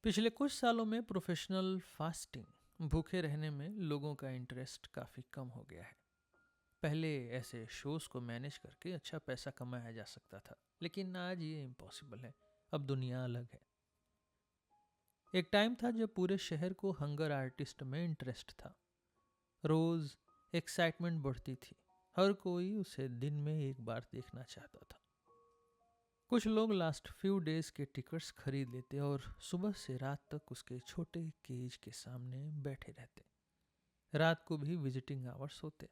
पिछले कुछ सालों में प्रोफेशनल फास्टिंग भूखे रहने में लोगों का इंटरेस्ट काफ़ी कम हो गया है। पहले ऐसे शोज को मैनेज करके अच्छा पैसा कमाया जा सकता था, लेकिन आज ये इम्पॉसिबल है। अब दुनिया अलग है। एक टाइम था जब पूरे शहर को हंगर आर्टिस्ट में इंटरेस्ट था। रोज एक्साइटमेंट बढ़ती थी। हर कोई उसे दिन में एक बार देखना चाहता था। कुछ लोग लास्ट फ्यू डेज के टिकट्स खरीद लेते और सुबह से रात तक उसके छोटे केज के सामने बैठे रहते। रात को भी विजिटिंग आवर्स होते,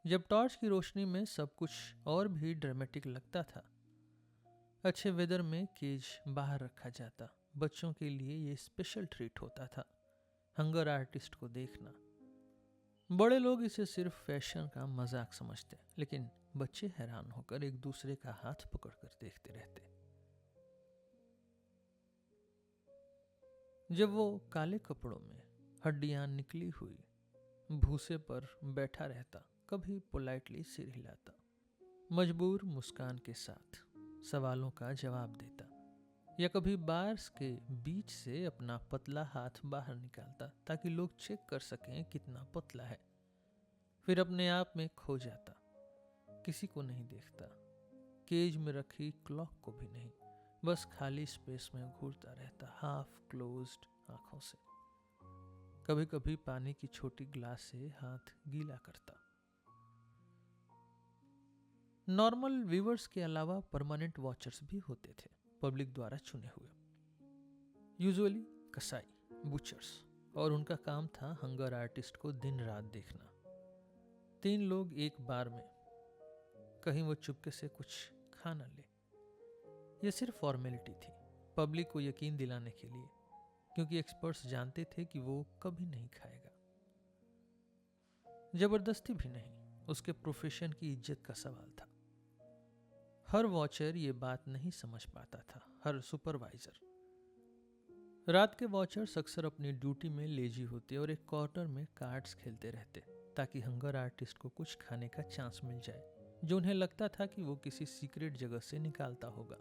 जब टॉर्च की रोशनी में सब कुछ और भी ड्रामेटिक लगता था। अच्छे वेदर में केज बाहर रखा जाता। बच्चों के लिए ये स्पेशल ट्रीट होता था, हंगर आर्टिस्ट को देखना। बड़े लोग इसे सिर्फ फैशन का मजाक समझते, लेकिन बच्चे हैरान होकर एक दूसरे का हाथ पकड़कर देखते रहते। जब वो काले कपड़ों में हड्डियां निकली हुई भूसे पर बैठा रहता, कभी पोलाइटली सिर हिलाता, मजबूर मुस्कान के साथ सवालों का जवाब देता, या कभी बार्स के बीच से अपना पतला हाथ बाहर निकालता ताकि लोग चेक कर सकें कितना पतला है, फिर अपने आप में खो जाता। किसी को नहीं देखता, केज में रखी क्लॉक को भी नहीं, बस खाली स्पेस में घूरता रहता, हाफ क्लोज्ड आंखों से। कभी कभी पानी की छोटी ग्लास से हाथ गीला करता। नॉर्मल व्यूवर्स के अलावा परमानेंट वॉचर्स भी होते थे, पब्लिक द्वारा चुने हुए, यूजुअली कसाई, बुचर्स, और उनका काम था हंगर आर्टिस्ट को दिन रात देखना। 3 लोग एक बार में, कहीं वो चुपके से कुछ खा न ले। यह सिर्फ फॉर्मेलिटी थी, पब्लिक को यकीन दिलाने के लिए, क्योंकि एक्सपर्ट्स जानते थे कि वो कभी नहीं खाएगा। जबरदस्ती भी नहीं, उसके प्रोफेशन की इज्जत का सवाल था। हर वॉचर ये बात नहीं समझ पाता था, हर सुपरवाइजर। रात के वॉचर्स अक्सर अपनी ड्यूटी में लेजी होते और एक कॉर्नर में कार्ड्स खेलते रहते, ताकि हंगर आर्टिस्ट को कुछ खाने का चांस मिल जाए, जो उन्हें लगता था कि वो किसी सीक्रेट जगह से निकालता होगा।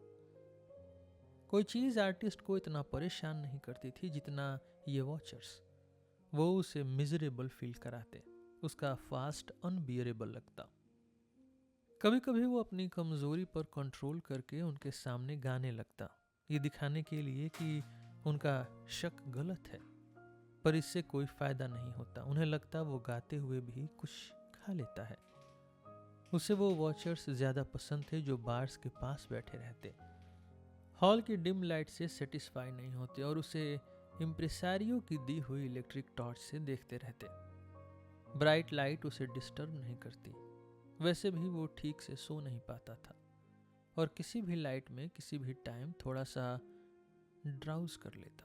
कोई चीज आर्टिस्ट को इतना परेशान नहीं करती थी जितना ये वॉचर्स। वो उसे मिजरेबल फील कराते, उसका फास्ट अनबियरेबल लगता। कभी कभी वो अपनी कमजोरी पर कंट्रोल करके उनके सामने गाने लगता, ये दिखाने के लिए कि उनका शक गलत है, पर इससे कोई फायदा नहीं होता। उन्हें लगता वो गाते हुए भी कुछ खा लेता है। उसे वो वॉचर्स ज्यादा पसंद थे जो बार्स के पास बैठे रहते, हॉल की डिम लाइट से सेटिस्फाई नहीं होते और उसे इम्प्रेसारियो की दी हुई इलेक्ट्रिक टॉर्च से देखते रहते। ब्राइट लाइट उसे डिस्टर्ब नहीं करती, वैसे भी वो ठीक से सो नहीं पाता था, और किसी भी लाइट में किसी भी टाइम थोड़ा सा ड्राउज कर लेता।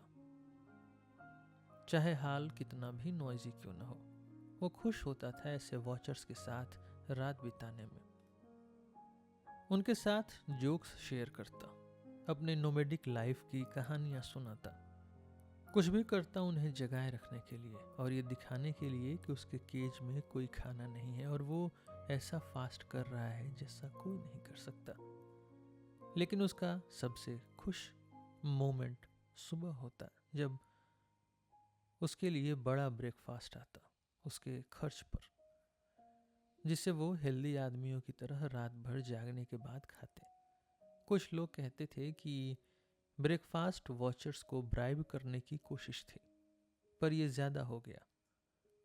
चाहे हाल कितना भी नॉइजी क्यों न हो, वो खुश होता था ऐसे वॉचर्स के साथ रात बिताने में। उनके साथ जोक्स शेयर करता, अपने नोमेडिक लाइफ की कहानियां सुनाता, कुछ भी करता उन्हें जगाए रखने के लिए और ये दिखाने के लिए कि उसके केज में कोई खाना नहीं है और वो ऐसा फास्ट कर रहा है जैसा कोई नहीं कर सकता। लेकिन उसका सबसे खुश मोमेंट सुबह होता, जब उसके लिए बड़ा ब्रेकफास्ट आता उसके खर्च पर, जिसे वो हेल्दी आदमियों की तरह रात भर जागने के बाद खाते। कुछ लोग कहते थे कि ब्रेकफास्ट वॉचर्स को ब्राइब करने की कोशिश थी, पर यह ज्यादा हो गया,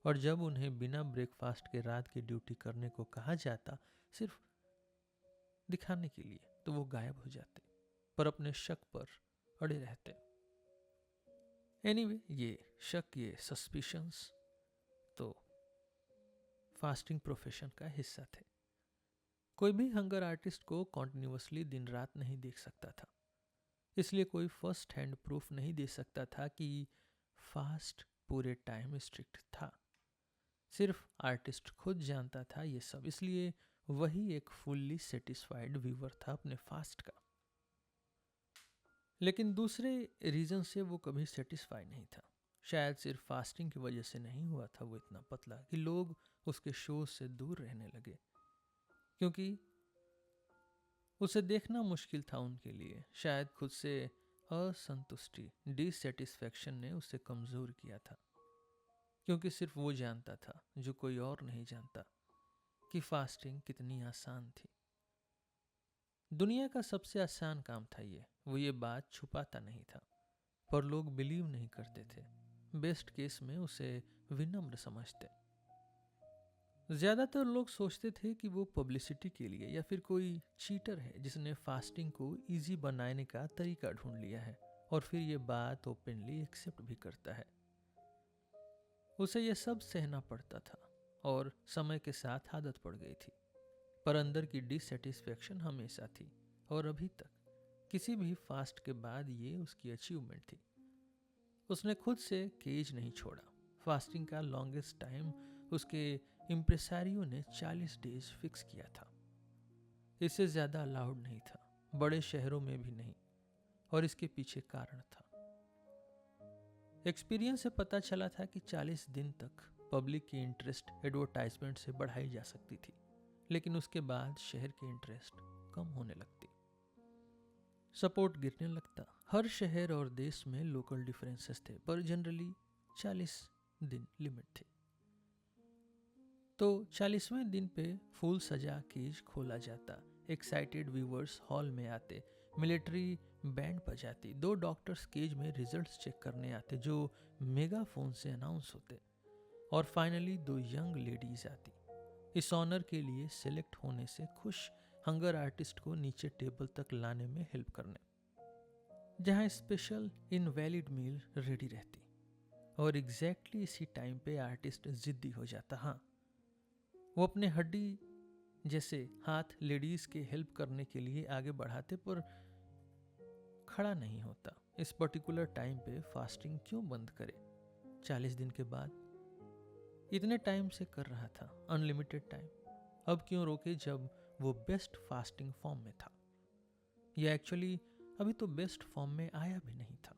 और जब उन्हें बिना ब्रेकफास्ट के रात की ड्यूटी करने को कहा जाता, सिर्फ दिखाने के लिए, तो वो गायब हो जाते, पर अपने शक पर अड़े रहते। एनीवे, ये शक, ये सस्पिशंस तो फास्टिंग प्रोफेशन का हिस्सा थे। कोई भी हंगर आर्टिस्ट को कॉन्टिन्यूसली दिन रात नहीं देख सकता था, इसलिए कोई फर्स्ट हैंड प्रूफ नहीं दे सकता था कि फास्ट पूरे टाइम स्ट्रिक्ट था। सिर्फ आर्टिस्ट खुद जानता था ये सब, इसलिए वही एक फुल्ली सेटिस्फाइड व्यूअर था अपने फास्ट का। लेकिन दूसरे रीजन से वो कभी सेटिस्फाई नहीं था। शायद सिर्फ फास्टिंग की वजह से नहीं हुआ था वो इतना पतला कि लोग उसके शो से दूर रहने लगे, क्योंकि उसे देखना मुश्किल था उनके लिए। शायद खुद से असंतुष्टि, डिससेटिस्फैक्शन ने उसे कमज़ोर किया था, क्योंकि सिर्फ वो जानता था, जो कोई और नहीं जानता, कि फास्टिंग कितनी आसान थी। दुनिया का सबसे आसान काम था ये, वो ये बात छुपाता नहीं था, पर लोग बिलीव नहीं करते थे। बेस्ट केस में उसे विनम्र समझते। ज़्यादातर लोग सोचते थे कि वो पब्लिसिटी के लिए या फिर कोई चीटर है जिसने फास्टिंग को इजी बनाने का तरीका ढूंढ लिया है और फिर ये बात ओपनली एक्सेप्ट भी करता है। उसे ये सब सहना पड़ता था और समय के साथ आदत पड़ गई थी, पर अंदर की डिससेटिस्फेक्शन हमेशा थी और अभी तक। किसी भी फास्ट के बाद ये उसकी अचीवमेंट थी। उसने खुद से केज नहीं छोड़ा। फास्टिंग का लॉन्गेस्ट टाइम उसके इम्प्रेसारियो ने 40 डेज फिक्स किया था। इससे ज़्यादा अलाउड नहीं था, बड़े शहरों में भी नहीं, और इसके पीछे कारण था। एक्सपीरियंस से पता चला था कि 40 दिन तक पब्लिक की इंटरेस्ट एडवर्टाइजमेंट से बढ़ाई जा सकती थी, लेकिन उसके बाद शहर की इंटरेस्ट कम होने लगती, सपोर्ट गिरने लगता। हर शहर और देश में लोकल डिफरेंसेस थे, पर जनरली 40 दिन लिमिट थी। तो 40वें दिन पे फूल सजा केज खोला जाता, एक्साइटेड व्यूवर्स हॉल में आते, मिलिट्री बैंड बजाती, 2 डॉक्टर्स केज में रिजल्ट्स चेक करने आते जो मेगाफोन से अनाउंस होते, और फाइनली 2 यंग लेडीज आती, इस ऑनर के लिए सिलेक्ट होने से खुश, हंगर आर्टिस्ट को नीचे टेबल तक लाने में हेल्प करने, जहाँ स्पेशल इनवैलिड मील रेडी रहती। और एग्जैक्टली इसी टाइम पे आर्टिस्ट जिद्दी हो जाता। हाँ, वो अपने हड्डी जैसे हाथ लेडीज के हेल्प करने के लिए आगे बढ़ाते, पर खड़ा नहीं होता। इस पर्टिकुलर टाइम पे फास्टिंग क्यों बंद करे? 40 दिन के बाद इतने टाइम से कर रहा था, अनलिमिटेड टाइम, अब क्यों रोके जब वो बेस्ट फास्टिंग फॉर्म में था? या एक्चुअली अभी तो बेस्ट फॉर्म में आया भी नहीं था।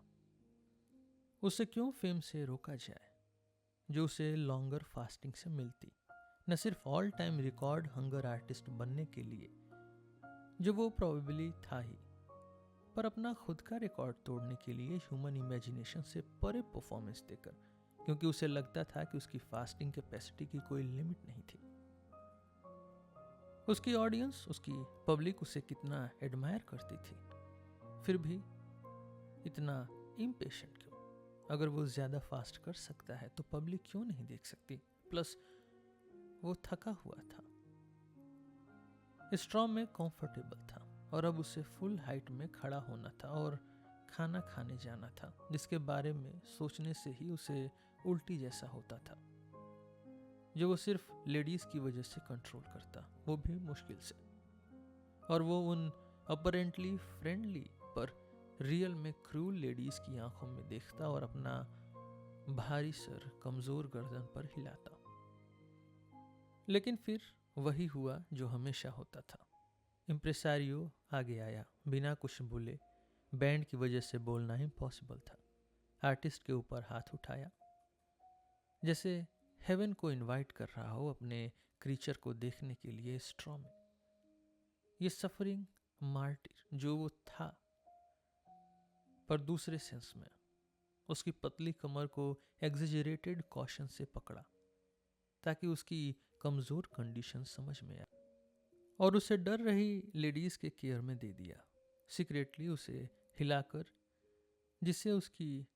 उसे क्यों फेम से रोका जाए जो उसे लॉन्गर फास्टिंग से मिलती, न सिर्फ all time record hunger artist बनने के लिए, जो वो प्रोबेबली था ही, पर अपना खुद का रिकॉर्ड तोड़ने के लिए ह्यूमन इमेजिनेशन से परे परफॉर्मेंस देकर, क्योंकि उसे लगता था कि उसकी फास्टिंग कैपेसिटी की कोई लिमिट नहीं थी। उसकी ऑडियंस, उसकी पब्लिक उसे कितना एडमायर करती थी, फिर भी इतना इम्पेशेंट क्यों? अगर वो ज़्यादा फास्ट कर सकता है तो पब्लिक क्यों नहीं देख सकती? प्लस वो थका हुआ था, स्ट्रॉ में कंफर्टेबल था, और अब उसे फुल हाइट में खड़ा होना था और खाना खाने जाना था, जिसके बारे में सोचने से ही उसे उल्टी जैसा होता था, जो वो सिर्फ लेडीज की वजह से कंट्रोल करता, वो भी मुश्किल से। और वो उन अपरेंटली फ्रेंडली पर रियल में क्रूल लेडीज की आंखों में देखता और अपना भारी सर कमजोर गर्दन पर हिलाता। लेकिन फिर वही हुआ जो हमेशा होता था। इम्प्रेसारियो आगे आया, बिना कुछ बोले। बैंड की वजह से बोलना इम्पॉसिबल था। आर्टिस्ट के ऊपर हाथ उठाया, जैसे हेवन को इनवाइट कर रहा हो अपने क्रीचर को देखने के लिए स्ट्रॉ में। ये सफरिंग मार्टिर जो वो था, पर दूसरे सेंस में। उसकी पतली कमर को एग्जेजरेटेड कॉशन से पकड़ा ताकि उसकी कमजोर कंडीशन समझ में आए, और उसे डर रही लेडीज के केयर में दे दिया, सीक्रेटली उसे हिलाकर, जिससे उसकी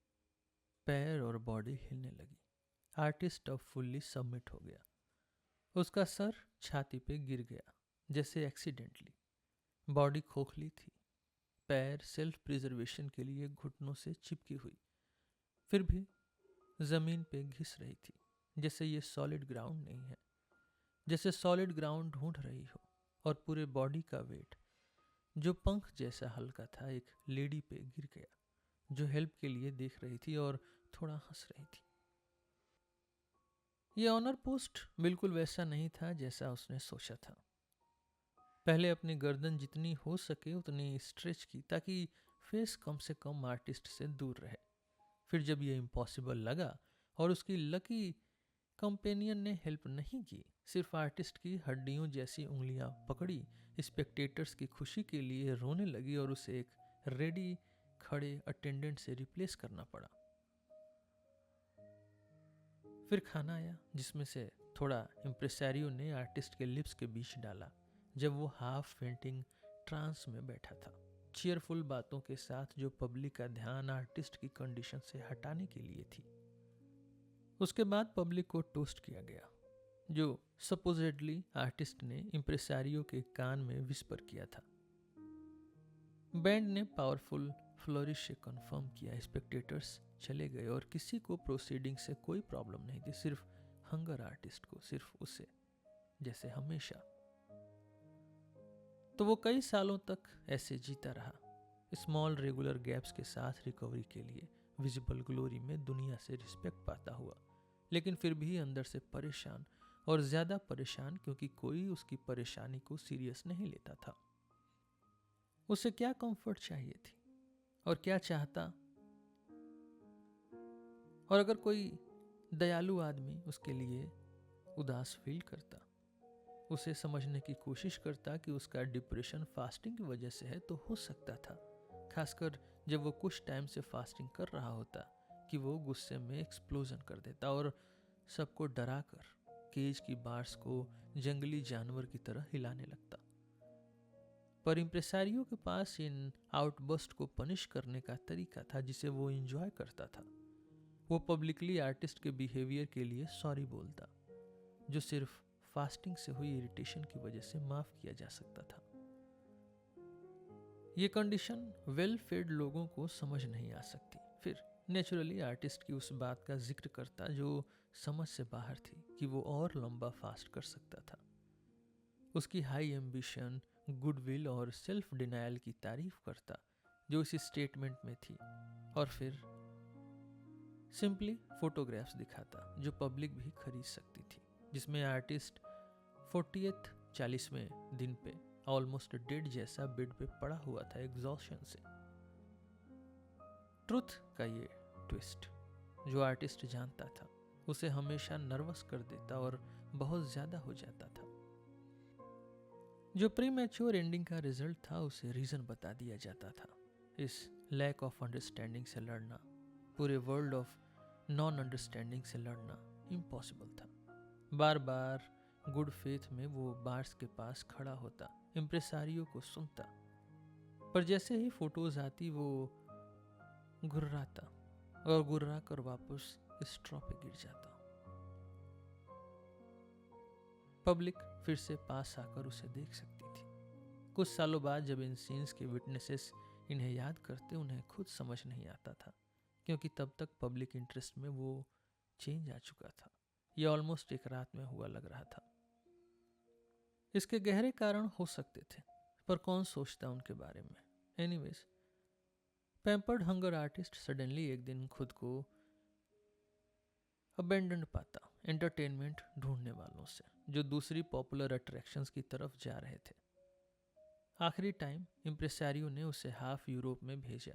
पैर और बॉडी हिलने लगी। आर्टिस्ट अब फुल्ली सबमिट हो गया। उसका सर छाती पे गिर गया जैसे एक्सीडेंटली। बॉडी खोखली थी, पैर सेल्फ प्रिजर्वेशन के लिए घुटनों से चिपकी हुई, फिर भी जमीन पे घिस रही थी, जैसे ये सॉलिड ग्राउंड नहीं है, जैसे सॉलिड ग्राउंड ढूंढ रही हो। और पूरे बॉडी का वेट, जो पंख जैसा हल्का था, एक लेडी पे गिर गया जो हेल्प के लिए देख रही थी और थोड़ा हंस रही थी। ये ऑनर पोस्ट बिल्कुल वैसा नहीं था जैसा उसने सोचा था। पहले अपनी गर्दन जितनी हो सके उतनी स्ट्रेच की ताकि फेस कम से कम आर्टिस्ट से दूर रहे। फिर जब ये इम्पॉसिबल लगा और उसकी लकी कंपेनियन ने हेल्प नहीं की, सिर्फ आर्टिस्ट की हड्डियों जैसी उंगलियां पकड़ी, स्पेक्टेटर्स की खुशी के लिए रोने लगी और उसे एक रेडी खड़े अटेंडेंट से रिप्लेस करना पड़ा। फिर खाना आया, जिसमें से थोड़ा इम्प्रेसारियो ने आर्टिस्ट के लिप्स के बीच डाला जब वो हाफ फेंटिंग ट्रांस में बैठा था, चीयरफुल बातों के साथ जो पब्लिक का ध्यान आर्टिस्ट की कंडीशन से हटाने के लिए थी। उसके बाद पब्लिक को टोस्ट किया गया, जो सपोजिटली आर्टिस्ट ने इम्प्रेसारियो के कान में विस्पर किया था। बैंड ने पावरफुल फ्लोरिश से कंफर्म किया, स्पेक्टेटर्स चले गए और किसी को प्रोसीडिंग से कोई प्रॉब्लम नहीं थी, सिर्फ हंगर आर्टिस्ट को, सिर्फ उसे, जैसे हमेशा। तो वो कई सालों तक ऐसे जीता रहा, स्मॉल रेगुलर गैप्स के साथ रिकवरी के लिए, विजिबल ग्लोरी में दुनिया से रिस्पेक्ट पाता हुआ, लेकिन फिर भी अंदर से परेशान, और ज्यादा परेशान क्योंकि कोई उसकी परेशानी को सीरियस नहीं लेता था। उसे क्या कंफर्ट चाहिए थी और क्या चाहता, और अगर कोई दयालु आदमी उसके लिए उदास फील करता, उसे समझने की कोशिश करता कि उसका डिप्रेशन फास्टिंग की वजह से है, तो हो सकता था, खासकर जब वो कुछ टाइम से फास्टिंग कर रहा होता, कि वो गुस्से में एक्सप्लोजन कर देता और सबको डराकर केज की बार्स को जंगली जानवर की तरह हिलाने लगता। पर इम्प्रेसारियो के पास इन आउटबर्स्ट को पनिश करने का तरीका था जिसे वो एंजॉय करता था। वो पब्लिकली आर्टिस्ट के बिहेवियर के लिए सॉरी बोलता, जो सिर्फ फास्टिंग से हुई इरिटेशन की वजह से माफ किया जा सकता था। ये कंडीशन वेल फेड लोगों को समझ नहीं आ सकती। फिर नेचुरली आर्टिस्ट की उस बात का जिक्र करता जो समझ से बाहर थी, कि वो और लंबा फास्ट कर सकता था। उसकी हाई एम्बिशन, गुडविल और सेल्फ डिनायल की तारीफ करता जो इस स्टेटमेंट में थी, और फिर सिंपली फोटोग्राफ्स दिखाता जो पब्लिक भी खरीद सकती थी, जिसमें आर्टिस्ट 40वें दिन पे ऑलमोस्ट डेड जैसा बेड पे पड़ा हुआ था एग्जॉस्शन से। ट्रुथ का ये ट्विस्ट जो आर्टिस्ट जानता था, उसे हमेशा नर्वस कर देता और बहुत ज्यादा हो जाता था। जो प्रीमैच्योर एंडिंग का रिजल्ट था, उसे रीजन बता दिया जाता था। इस लैक ऑफ अंडरस्टैंडिंग से लड़ना, पूरे वर्ल्ड ऑफ नॉन अंडरस्टैंडिंग से लड़ना इम्पॉसिबल था। बार बार गुड फेथ में वो बार्स के पास खड़ा होता, इम्प्रेसारियो को सुनता, पर जैसे ही फोटोज आती वो गुर्राता और गुर्रा कर वापस स्ट्रॉ पे गिर जाता। पब्लिक फिर से पास आकर उसे देख सकती थी। कुछ सालों बाद जब इन सीन्स के विटनेसेस इन्हें याद करते, उन्हें खुद समझ नहीं आता था, क्योंकि तब तक पब्लिक इंटरेस्ट में वो चेंज आ चुका था। यह ऑलमोस्ट एक रात में हुआ लग रहा था। इसके गहरे कारण हो सकते थे, पर कौन सोचता उनके बारे में। Anyways, pampered hunger artist suddenly एक दिन खुद को अबेंडन पाता एंटरटेनमेंट ढूंढने वालों से, जो दूसरी पॉपुलर अट्रैक्शंस की तरफ जा रहे थे। आखिरी टाइम इम्प्रेसारियो ने उसे हाफ यूरोप में भेजा,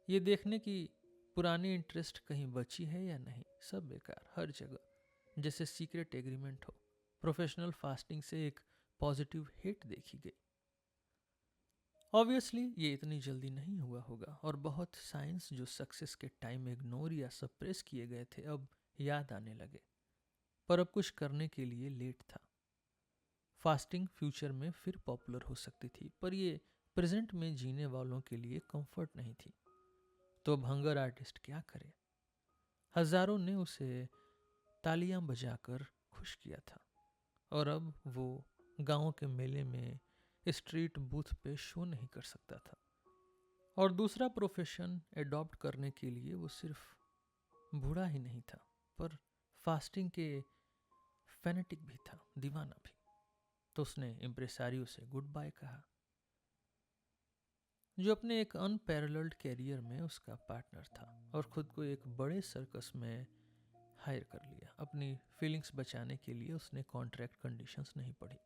ये देखने की पुरानी इंटरेस्ट कहीं बची है या नहीं। सब बेकार, हर जगह जैसे सीक्रेट एग्रीमेंट हो। प्रोफेशनल फास्टिंग से एक पॉजिटिव हिट देखी गई। ऑब्वियसली ये इतनी जल्दी नहीं हुआ होगा, और बहुत साइंस जो सक्सेस के टाइम इग्नोर या सप्रेस किए गए थे अब याद आने लगे, पर अब कुछ करने के लिए लेट था। फास्टिंग फ्यूचर में फिर पॉपुलर हो सकती थी, पर ये प्रेजेंट में जीने वालों के लिए कंफर्ट नहीं थी। तो अब हंगर आर्टिस्ट क्या करे? हजारों ने उसे तालियां बजाकर खुश किया था, और अब वो गांव के मेले में स्ट्रीट बूथ पे शो नहीं कर सकता था। और दूसरा प्रोफेशन एडॉप्ट करने के लिए वो सिर्फ बूढ़ा ही नहीं था, पर फास्टिंग के फैनेटिक भी था, दीवाना भी। तो उसने इम्प्रेसारियो से गुड बाय कहा, जो अपने एक अनपैरेलल्ड कैरियर में उसका पार्टनर था, और खुद को एक बड़े सर्कस में हायर कर लिया। अपनी फीलिंग्स बचाने के लिए उसने कॉन्ट्रैक्ट कंडीशंस नहीं पढ़ी।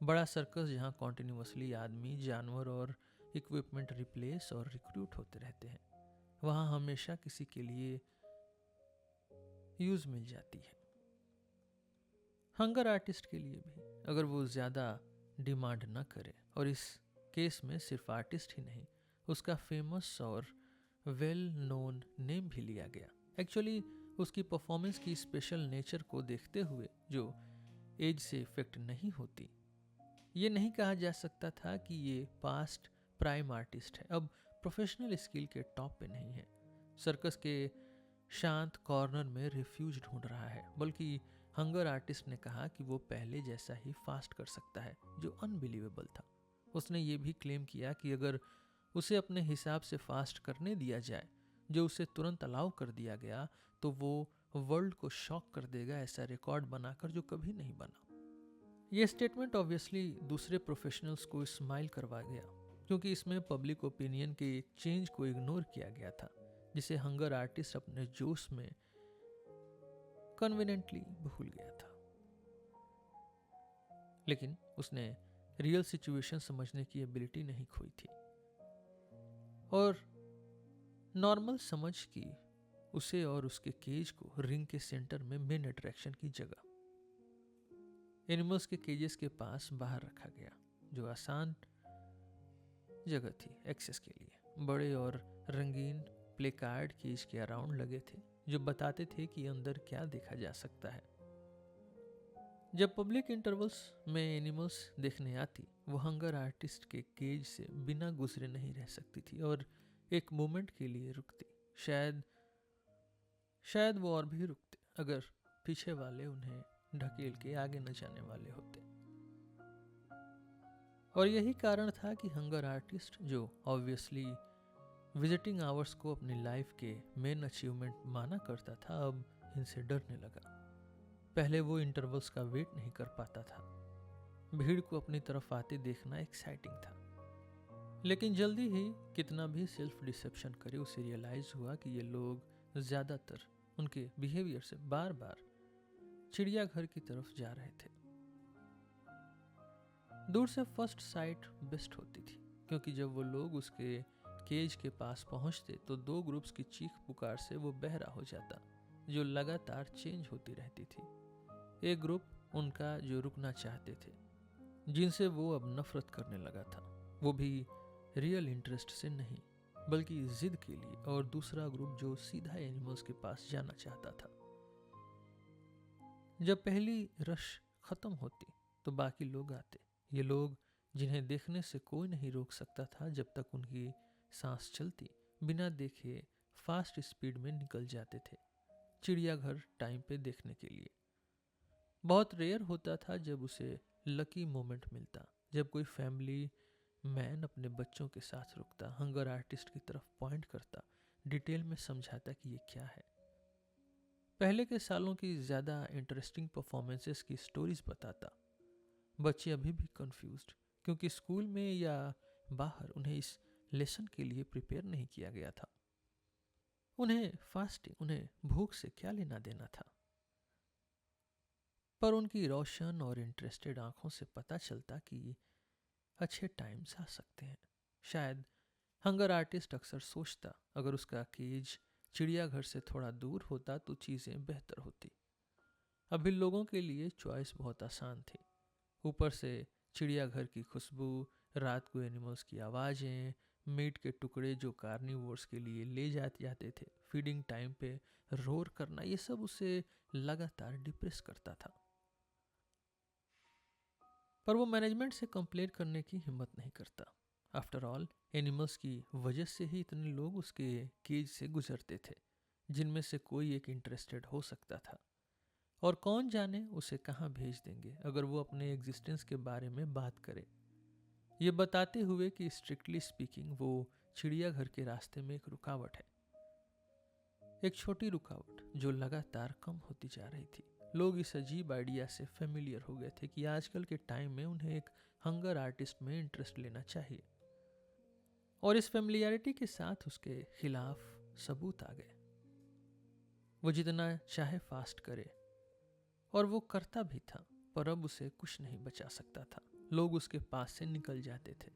बड़ा सर्कस जहाँ कॉन्टिन्यूसली आदमी, जानवर और इक्विपमेंट रिप्लेस और रिक्रूट होते रहते हैं, वहाँ हमेशा किसी के लिए यूज मिल जाती है। हंगर आर्टिस्ट के लिए भी, अगर वो ज़्यादा डिमांड न करे, और इस केस में सिर्फ आर्टिस्ट ही नहीं, उसका फेमस और वेल नोन नेम भी लिया गया। एक्चुअली उसकी परफॉर्मेंस की स्पेशल नेचर को देखते हुए, जो एज से इफेक्ट नहीं होती, ये नहीं कहा जा सकता था कि ये पास्ट प्राइम आर्टिस्ट है, अब प्रोफेशनल स्किल के टॉप पे नहीं है, सर्कस के शांत कॉर्नर में रिफ्यूज ढूंढ रहा है। बल्कि हंगर आर्टिस्ट ने कहा कि वो पहले जैसा ही फास्ट कर सकता है, जो अनबिलीवेबल था। उसने ये भी क्लेम किया कि अगर उसे अपने हिसाब से फास्ट करने दिया जाए, जो उसे तुरंत अलाउ कर दिया गया, तो वो वर्ल्ड को शॉक कर देगा, ऐसा रिकॉर्ड बनाकर जो कभी नहीं बना। ये स्टेटमेंट ऑब्वियसली दूसरे प्रोफेशनल्स को स्माइल करवा गया, क्योंकि इसमें पब्लिक ओपिनियन के चेंज को इग्नोर किया गया था, जिसे हंगर आर्टिस्ट अपने जोश में कन्वीनियंटली भूल गया था। लेकिन उसने रियल सिचुएशन समझने की एबिलिटी नहीं खोई थी, और नॉर्मल समझ की उसे और उसके केज को रिंग के सेंटर में मेन अट्रैक्शन की जगह एनिमल्स के केजेस के पास बाहर रखा गया, जो आसान जगह थी एक्सेस के लिए। बड़े और रंगीन प्लेकार्ड केज के अराउंड लगे थे, जो बताते थे कि अंदर क्या देखा जा सकता है। जब पब्लिक इंटरवल्स में एनिमल्स देखने आती, वो हंगर आर्टिस्ट के केज से बिना गुजरे नहीं रह सकती थी और एक मोमेंट के लिए रुकती। शायद वो और भी रुकते अगर पीछे वाले उन्हें ढकेल के आगे न जाने वाले होते। और यही कारण था कि हंगर आर्टिस्ट, जो ऑब्वियसली विजिटिंग आवर्स को अपनी लाइफ के मेन अचीवमेंट माना करता था, अब इनसे डरने लगा। पहले वो इंटरवल्स का वेट नहीं कर पाता था, भीड़ को अपनी तरफ आते देखना एक्साइटिंग था। लेकिन जल्दी ही कितना भी सेल्फ डिसेप्शन करे, उसे रियलाइज हुआ कि ये लोग ज्यादातर उनके बिहेवियर से बार बार चिड़ियाघर की तरफ जा रहे थे। दूर से फर्स्ट साइट बेस्ट होती थी, क्योंकि जब वो लोग उसके केज के पास पहुंचते तो दो ग्रुप्स की चीख पुकार से वो बहरा हो जाता, जो लगातार चेंज होती रहती थी। एक ग्रुप उनका जो रुकना चाहते थे, जिनसे वो अब नफरत करने लगा था, वो भी रियल इंटरेस्ट से नहीं बल्कि जिद के लिए, और दूसरा ग्रुप जो सीधा एनिमल्स के पास जाना चाहता था। जब पहली रश खत्म होती तो बाकी लोग आते, ये लोग जिन्हें देखने से कोई नहीं रोक सकता था जब तक उनकी सांस चलती, बिना देखे फास्ट स्पीड में निकल जाते थे चिड़ियाघर टाइम पे देखने के लिए। बहुत रेयर होता था जब उसे लकी मोमेंट मिलता, जब कोई फैमिली मैन अपने बच्चों के साथ रुकता, हंगर आर्टिस्ट की तरफ पॉइंट करता, डिटेल में समझाता कि ये क्या है, पहले के सालों की ज़्यादा इंटरेस्टिंग परफॉर्मेंसेस की स्टोरीज बताता। बच्चे अभी भी कंफ्यूज्ड, क्योंकि स्कूल में या बाहर उन्हें इस लेसन के लिए प्रिपेयर नहीं किया गया था। उन्हें फास्टिंग, उन्हें भूख से क्या लेना देना था। पर उनकी रोशन और इंटरेस्टेड आंखों से पता चलता कि अच्छे टाइम्स आ सकते हैं। शायद हंगर आर्टिस्ट अक्सर सोचता, अगर उसका केज चिड़ियाघर से थोड़ा दूर होता तो चीज़ें बेहतर होती। अभी लोगों के लिए चॉइस बहुत आसान थी, ऊपर से चिड़ियाघर की खुशबू, रात को एनिमल्स की आवाज़ें, मीट के टुकड़े जो कार्निवोर्स के लिए ले जाते थे, फीडिंग टाइम पे रोर करना, ये सब उसे लगातार डिप्रेस करता था। पर वो मैनेजमेंट से कंप्लेंट करने की हिम्मत नहीं करता। आफ्टर ऑल एनिमल्स की वजह से ही इतने लोग उसके केज से गुजरते थे, जिनमें से कोई एक इंटरेस्टेड हो सकता था, और कौन जाने उसे कहाँ भेज देंगे अगर वो अपने एग्जिस्टेंस के बारे में बात करे। ये बताते हुए कि स्ट्रिक्टली स्पीकिंग वो चिड़ियाघर के रास्ते में एक रुकावट है, एक छोटी रुकावट जो लगातार कम होती जा रही थी। लोग इस अजीब आइडिया से फेमिलियर हो गए थे कि आजकल के टाइम में उन्हें एक हंगर आर्टिस्ट में इंटरेस्ट लेना चाहिए, और इस फेमिलियरिटी के साथ उसके खिलाफ सबूत आ गए। वो जितना चाहे फास्ट करे, और वो करता भी था, पर अब उसे कुछ नहीं बचा सकता था। लोग उसके पास से निकल जाते थे।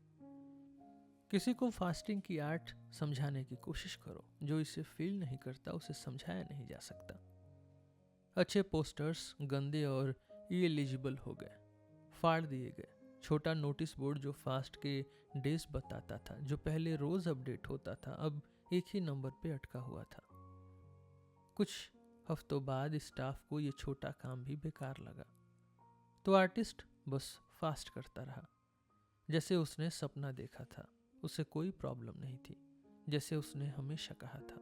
किसी को फास्टिंग की आर्ट समझाने की कोशिश करो, जो इसे फील नहीं करता उसे समझाया नहीं जा सकता। अच्छे पोस्टर्स गंदे और इएलिजिबल हो गए, फाड़ दिए गए, छोटा नोटिस बोर्ड जो फास्ट के डेज बताता था, जो पहले रोज अपडेट होता था, अब एक ही नंबर पे अटका हुआ था। कुछ हफ्तों बाद स्टाफ को ये छोटा काम भी बेकार लगा, तो आर्टिस्ट बस फास्ट करता रहा, जैसे उसने सपना देखा था। उसे कोई प्रॉब्लम नहीं थी, जैसे उसने हमेशा कहा था।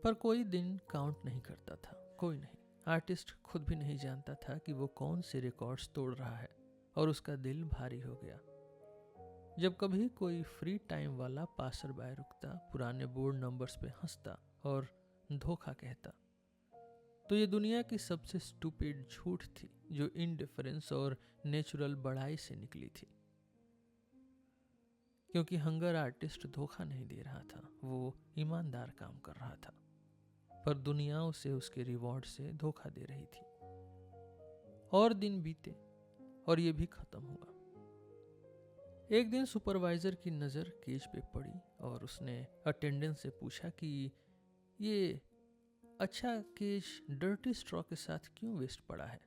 पर कोई दिन काउंट नहीं करता था, कोई नहीं। आर्टिस्ट खुद भी नहीं जानता था कि वो कौन से रिकॉर्ड्स तोड़ रहा है, और उसका दिल भारी हो गया जब कभी कोई फ्री टाइम वाला पासर बाय रुकता, पुराने बोर्ड नंबर्स पे हंसता और धोखा कहता। तो ये दुनिया की सबसे स्टूपिड झूठ थी, जो इनडिफरेंस और नेचुरल बड़ाई से निकली थी। क्योंकि हंगर आर्टिस्ट धोखा नहीं दे रहा था, वो ईमानदार काम कर रहा था, पर दुनिया उसे उसके रिवॉर्ड से धोखा दे रही थी। और दिन बीते और ये भी खत्म हुआ। एक दिन सुपरवाइजर की नज़र केज पे पड़ी और उसने अटेंडेंट से पूछा कि ये अच्छा केज डर्टी स्ट्रॉ के साथ क्यों वेस्ट पड़ा है।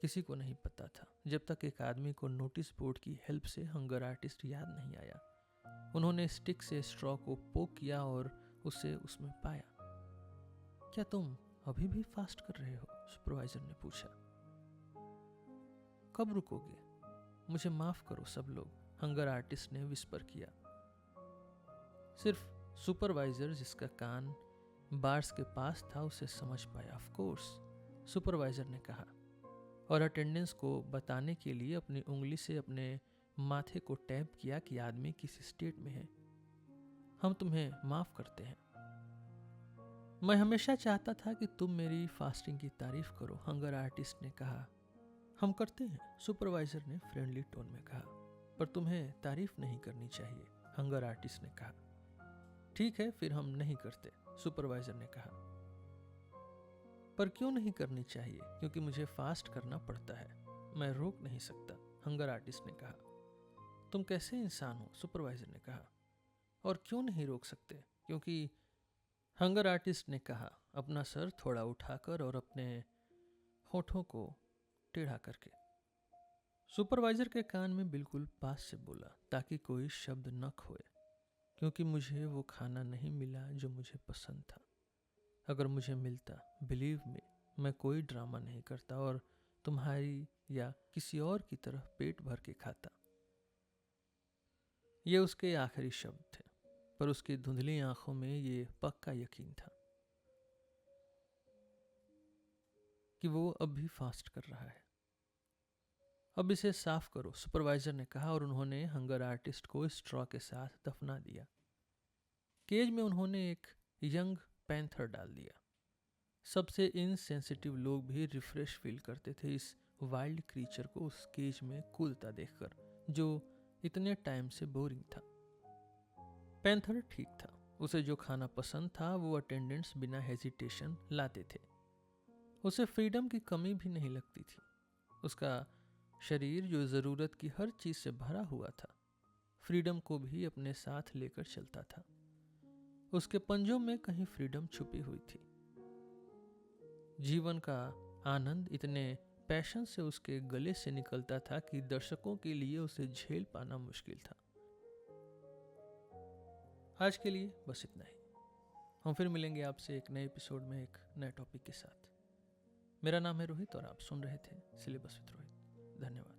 किसी को नहीं पता था, जब तक एक आदमी को नोटिस बोर्ड की हेल्प से हंगर आर्टिस्ट याद नहीं आया। उन्होंने स्टिक से स्ट्रॉ को पोक किया और उसे उसमें पाया। क्या तुम अभी भी फास्ट कर रहे हो? सुपरवाइजर ने पूछा। कब रुकोगे? मुझे माफ करो सब लोग, हंगर आर्टिस्ट ने विस्पर किया। सिर्फ सुपरवाइजर, जिसका कान बार्स के पास था, उसे समझ पाया। ऑफ कोर्स, सुपरवाइजर ने कहा, और अटेंडेंस को बताने के लिए अपनी उंगली से अपने माथे को टैप किया कि आदमी किस स्टेट में है। हम तुम्हें माफ करते हैं। मैं हमेशा चाहता था कि तुम मेरी फास्टिंग की तारीफ करो, हंगर आर्टिस्ट ने कहा। हम करते हैं, सुपरवाइजर ने फ्रेंडली टोन में कहा, पर तुम्हें तारीफ नहीं करनी चाहिए, हंगर आर्टिस्ट ने कहा। ठीक है, फिर हम नहीं करते, सुपरवाइजर ने कहा। पर क्यों नहीं करनी चाहिए? क्योंकि मुझे फास्ट करना पड़ता है, मैं रोक नहीं सकता, हंगर आर्टिस्ट ने कहा। तुम कैसे इंसान हो? सुपरवाइजर ने कहा। और क्यों नहीं रोक सकते? क्योंकि, हंगर आर्टिस्ट ने कहा, अपना सर थोड़ा उठाकर और अपने होठों को टेढ़ा करके। सुपरवाइजर के कान में बिल्कुल पास से बोला, ताकि कोई शब्द न खोए। क्योंकि मुझे वो खाना नहीं मिला जो मुझे पसंद था। अगर मुझे मिलता, बिलीव मी, मैं कोई ड्रामा नहीं करता और तुम्हारी या किसी और की तरह पेट भर के खाता। ये उसके आखिरी शब्द थे, पर उसकी धुंधली आंखों में ये पक्का यकीन था कि वो अब भी फास्ट कर रहा है। अब इसे साफ करो, सुपरवाइजर ने कहा, और उन्होंने हंगर आर्टिस्ट को स्ट्रॉ के साथ दफना दिया। केज में उन्होंने एक यंग पैंथर डाल दिया। सबसे इनसेंसिटिव लोग भी रिफ्रेश फील करते थे इस वाइल्ड क्रीचर को उस केज में कूदता देखकर, जो इतने टाइम से बोरिंग था। पैंथर ठीक था, उसे जो खाना पसंद था वो अटेंडेंट्स बिना हेजिटेशन लाते थे। उसे फ्रीडम की कमी भी नहीं लगती थी। उसका शरीर, जो ज़रूरत की हर चीज़ से भरा हुआ था, फ्रीडम को भी अपने साथ लेकर चलता था। उसके पंजों में कहीं फ्रीडम छुपी हुई थी। जीवन का आनंद इतने पैशन से उसके गले से निकलता था कि दर्शकों के लिए उसे झेल पाना मुश्किल था। आज के लिए बस इतना ही। हम फिर मिलेंगे आपसे एक नए एपिसोड में एक नए टॉपिक के साथ। मेरा नाम है रोहित और आप सुन रहे थे सिलेबस विद रोहित। धन्यवाद।